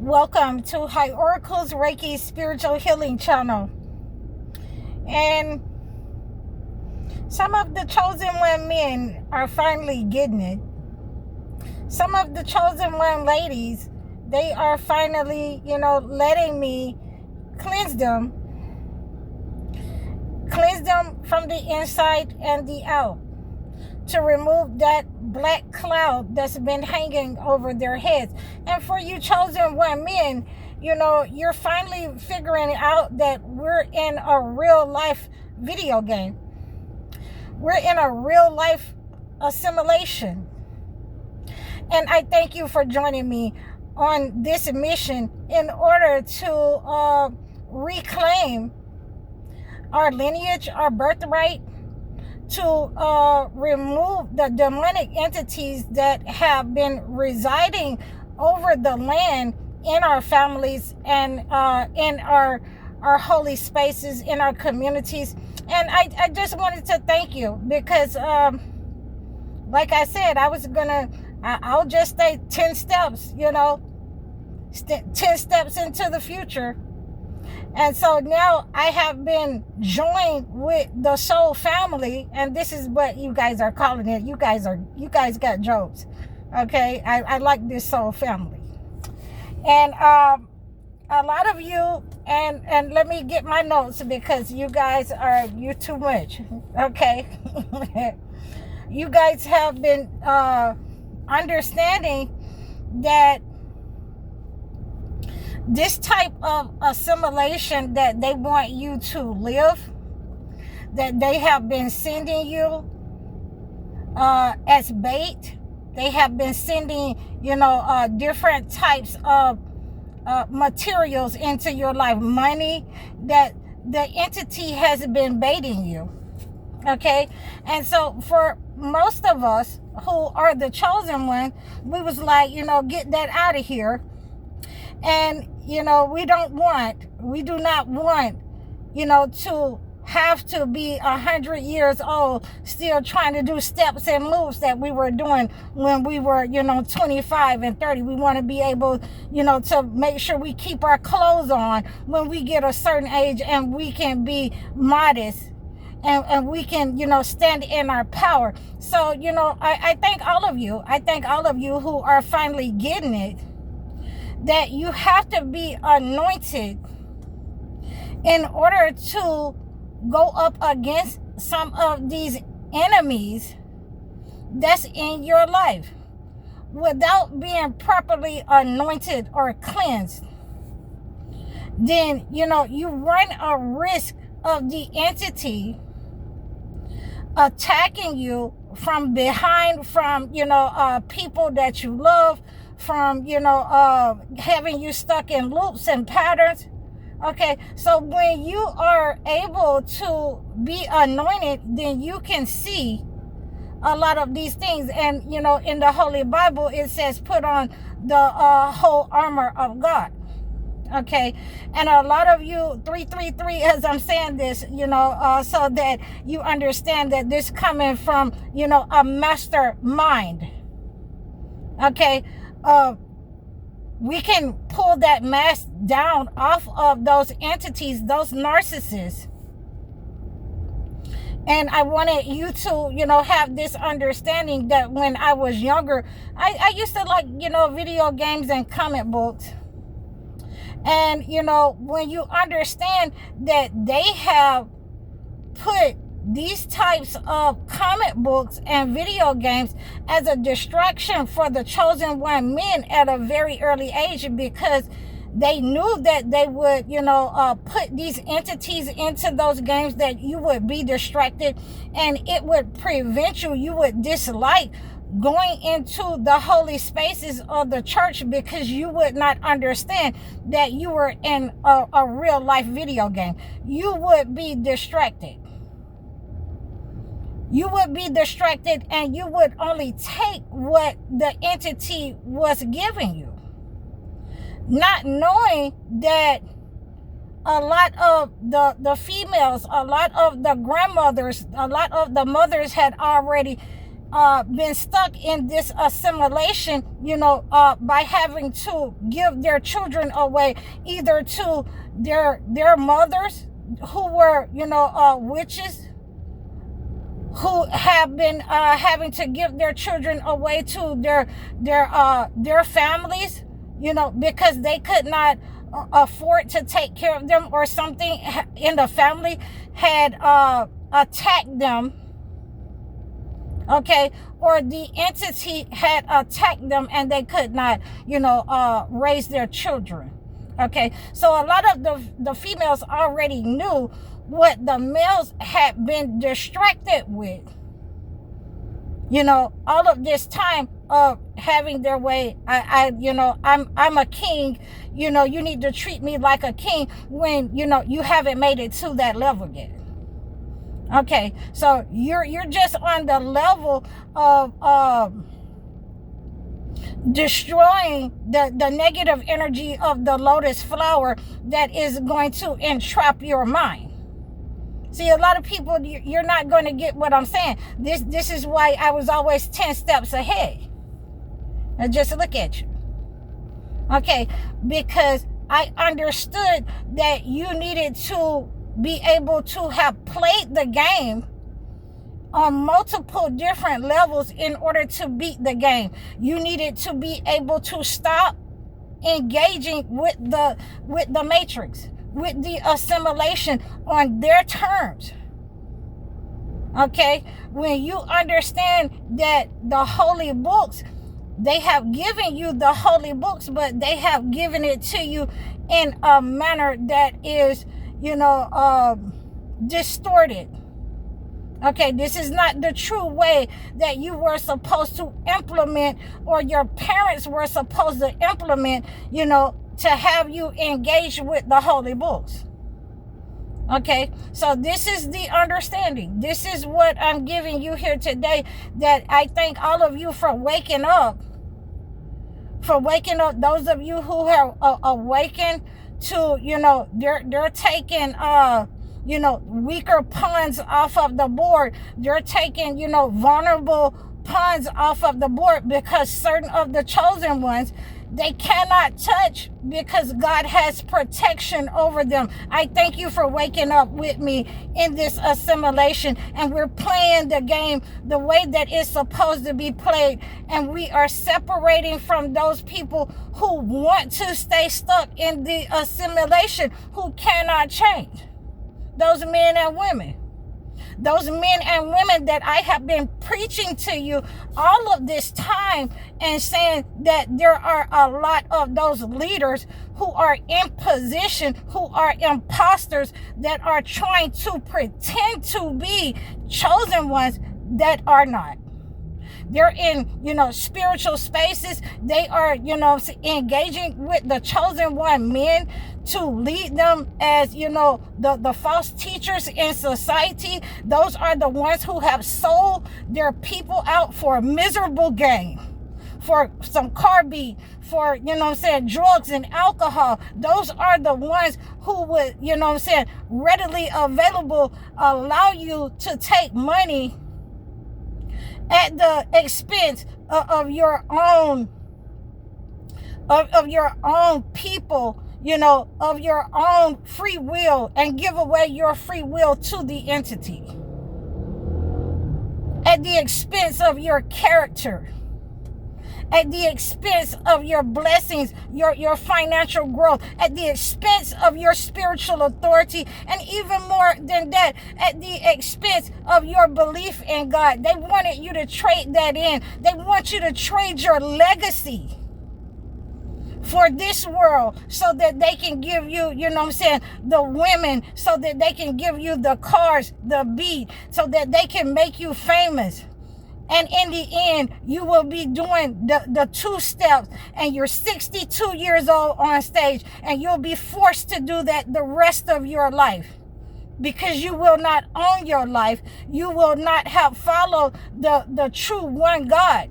Welcome to High Oracle's Reiki Spiritual Healing Channel. And some of the chosen one men are finally getting it. Some of the chosen one ladies, they are finally, letting me cleanse them from the inside and the out, to remove that black cloud that's been hanging over their heads. And for you chosen one men, you're finally figuring out that we're in a real life video game. We're in a real life assimilation. And I thank you for joining me on this mission in order to reclaim our lineage, our birthright, to remove the demonic entities that have been residing over the land in our families and in our holy spaces, in our communities. And I just wanted to thank you because, like I said, I'll just stay 10 steps, 10 steps into the future. And so now I have been joined with the soul family, and this is what you guys are calling it. You guys got jokes, okay? I like this soul family, and a lot of you, and let me get my notes because you guys are too much, okay? You guys have been understanding that this type of assimilation that they want you to live, that they have been sending you as bait. They have been sending, different types of materials into your life, money, that the entity has been baiting you. Okay? And so for most of us who are the chosen one, we was like, get that out of here. And, we do not want, to have to be 100 years old still trying to do steps and moves that we were doing when we were, 25 and 30. We want to be able, to make sure we keep our clothes on when we get a certain age, and we can be modest, and we can, stand in our power. So, I thank all of you. I thank all of you who are finally getting it, that you have to be anointed in order to go up against some of these enemies that's in your life. Without being properly anointed or cleansed, then, you run a risk of the entity attacking you from behind, from, people that you love, from, having you stuck in loops and patterns. Okay, so when you are able to be anointed, then you can see a lot of these things. And, in the Holy Bible, it says put on the whole armor of God. Okay, and a lot of you, 333, as I'm saying this, so that you understand that this coming from, a master mind. Okay, we can pull that mask down off of those entities, those narcissists. And I wanted you to, have this understanding that when I was younger, I used to like, video games and comic books. And, when you understand that they have put these types of comic books and video games as a distraction for the chosen one men at a very early age, because they knew that they would, put these entities into those games, that you would be distracted, and it would prevent you would dislike going into the holy spaces of the church, because you would not understand that you were in a real life video game. You would be distracted. You would be distracted, and you would only take what the entity was giving you, not knowing that a lot of the females, a lot of the grandmothers, a lot of the mothers had already been stuck in this assimilation, by having to give their children away either to their mothers who were, witches, who have been having to give their children away to their families, because they could not afford to take care of them, or something in the family had attacked them, okay, or the entity had attacked them and they could not, raise their children. Okay, so a lot of the females already knew what the males had been distracted with, all of this time of having their way. I'm a king, you need to treat me like a king, when you haven't made it to that level yet. Okay, so you're just on the level of destroying the negative energy of the lotus flower that is going to entrap your mind. See, a lot of people, you're not going to get what I'm saying. This is why I was always 10 steps ahead. And just look at you. Okay, because I understood that you needed to be able to have played the game on multiple different levels in order to beat the game. You needed to be able to stop engaging with the matrix, with the assimilation on their terms. Okay, when you understand that the holy books, they have given you the holy books, but they have given it to you in a manner that is, distorted. Okay, this is not the true way that you were supposed to implement, or your parents were supposed to implement, to have you engage with the holy books. Okay, so this is the understanding. This is what I'm giving you here today, that I thank all of you for waking up. Those of you who have awakened to, they're taking, weaker pawns off of the board. They're taking, vulnerable pawns off of the board, because certain of the chosen ones, they cannot touch, because God has protection over them. I thank you for waking up with me in this assimilation, and we're playing the game the way that it's supposed to be played, and we are separating from those people who want to stay stuck in the assimilation, who cannot change. Those men and women. Those men and women that I have been preaching to you all of this time, and saying that there are a lot of those leaders who are in position, who are imposters, that are trying to pretend to be chosen ones that are not. They're in, spiritual spaces. They are, engaging with the chosen one men to lead them as, the false teachers in society. Those are the ones who have sold their people out for a miserable gain, for some carbide, for, drugs and alcohol. Those are the ones who would, readily available, allow you to take money at the expense of your own, of your own people, of your own free will, and give away your free will to the entity at the expense of your character, at the expense of your blessings, your financial growth, at the expense of your spiritual authority, and even more than that, at the expense of your belief in God. They wanted you to trade that in. They want you to trade your legacy for this world, so that they can give you, the women, so that they can give you the cars, the beat, so that they can make you famous. And in the end, you will be doing the 2 steps, and you're 62 years old on stage, and you'll be forced to do that the rest of your life, because you will not own your life. You will not have followed the true one God.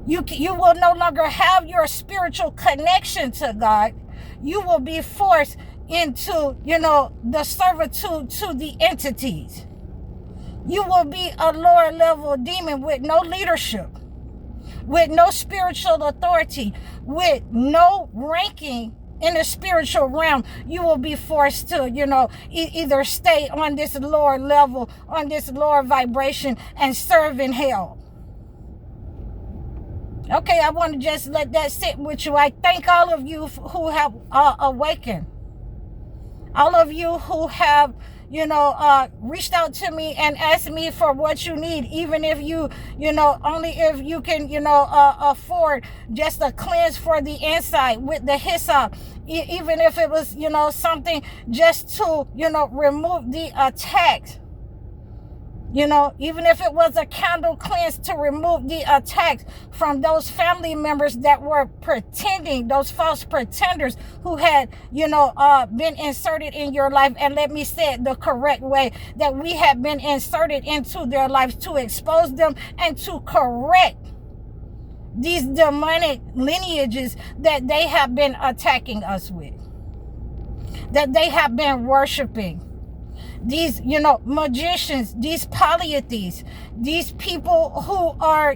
You will no longer have your spiritual connection to God. You will be forced into, the servitude to the entities. You will be a lower level demon with no leadership, with no spiritual authority, with no ranking in the spiritual realm. You will be forced to, either stay on this lower level, on this lower vibration, and serve in hell. Okay, I want to just let that sit with you. I thank all of you who have awakened. All of you who have, reached out to me and asked me for what you need, even if only if you can, afford just a cleanse for the inside with the hyssop, even if it was, something just to, remove the attacks. Even if it was a candle cleanse to remove the attacks from those family members that were pretending, those false pretenders who had, been inserted in your life. And let me say it the correct way, that we have been inserted into their lives to expose them and to correct these demonic lineages that they have been attacking us with, that they have been worshiping. These, magicians, these polytheists, these people who are,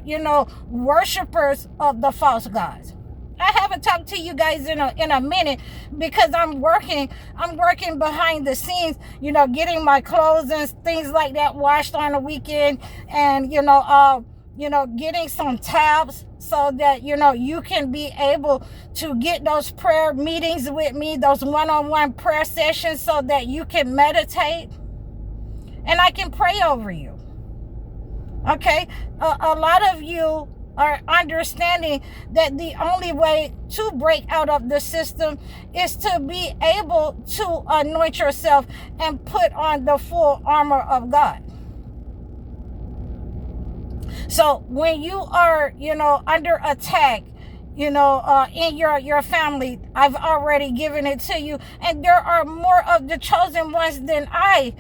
worshipers of the false gods. I haven't talked to you guys in a minute because I'm working behind the scenes, getting my clothes and things like that washed on the weekend, and getting some tabs so that you can be able to get those prayer meetings with me, those one-on-one prayer sessions, so that you can meditate and I can pray over you. Okay, a lot of you are understanding that the only way to break out of the system is to be able to anoint yourself and put on the full armor of God. So when you are, under attack, in your family, I've already given it to you. And there are more of the chosen ones than I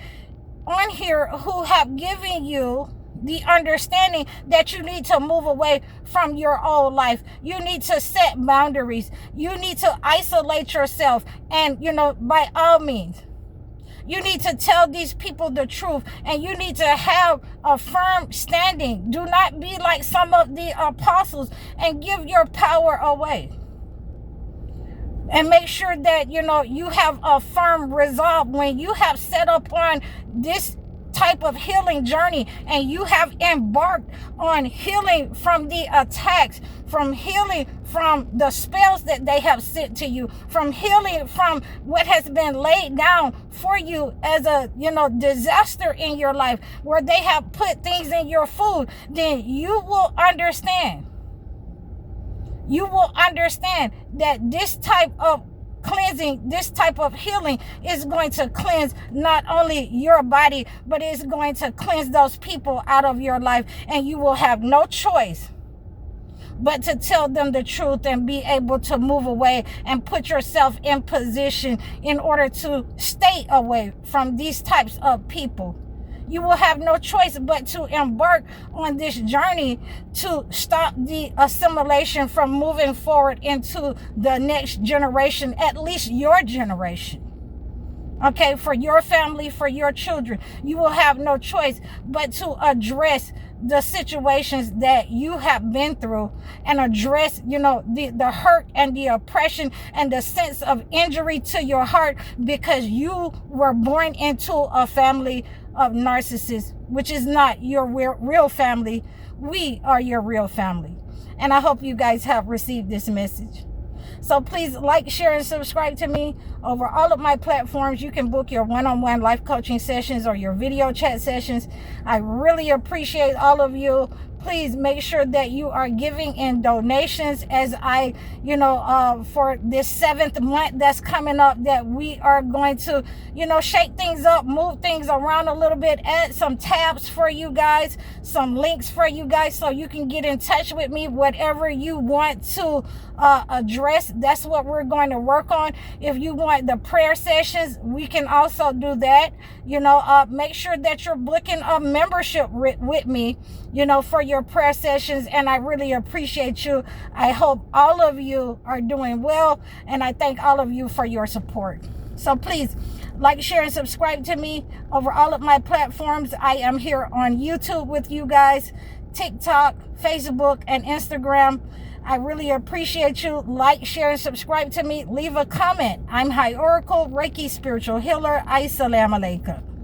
on here who have given you the understanding that you need to move away from your old life. You need to set boundaries. You need to isolate yourself. And, by all means, you need to tell these people the truth, and you need to have a firm standing. Do not be like some of the apostles and give your power away. And make sure that, you have a firm resolve when you have set up on this type of healing journey, and you have embarked on healing from the attacks, from healing from the spells that they have sent to you, from healing from what has been laid down for you as a disaster in your life, where they have put things in your food. Then you will understand that this type of cleansing, this type of healing is going to cleanse not only your body, but it's going to cleanse those people out of your life. And you will have no choice but to tell them the truth and be able to move away and put yourself in position in order to stay away from these types of people. You will have no choice but to embark on this journey to stop the assimilation from moving forward into the next generation, at least your generation. Okay, for your family, for your children. You will have no choice but to address the situations that you have been through, and address, the hurt and the oppression and the sense of injury to your heart, because you were born into a family of narcissists, which is not your real family. We are your real family. And I hope you guys have received this message. So please like, share, and subscribe to me over all of my platforms. You can book your one-on-one life coaching sessions or your video chat sessions. I really appreciate all of you. Please make sure that you are giving in donations, as I, for this 7th month that's coming up, that we are going to, shake things up, move things around a little bit, add some tabs for you guys, some links for you guys, so you can get in touch with me, whatever you want to address. That's what we're going to work on. If you want the prayer sessions, we can also do that. Make sure that you're booking a membership with me, for your prayer sessions. And I really appreciate you. I hope all of you are doing well, and I thank all of you for your support. So please Like, share, and subscribe to me over all of my platforms. I am here on YouTube with you guys, TikTok, Facebook, and Instagram. I really appreciate you. Like, share, and subscribe to me. Leave a comment. I'm High Oracle, Reiki Spiritual Healer. Assalamu alaikum.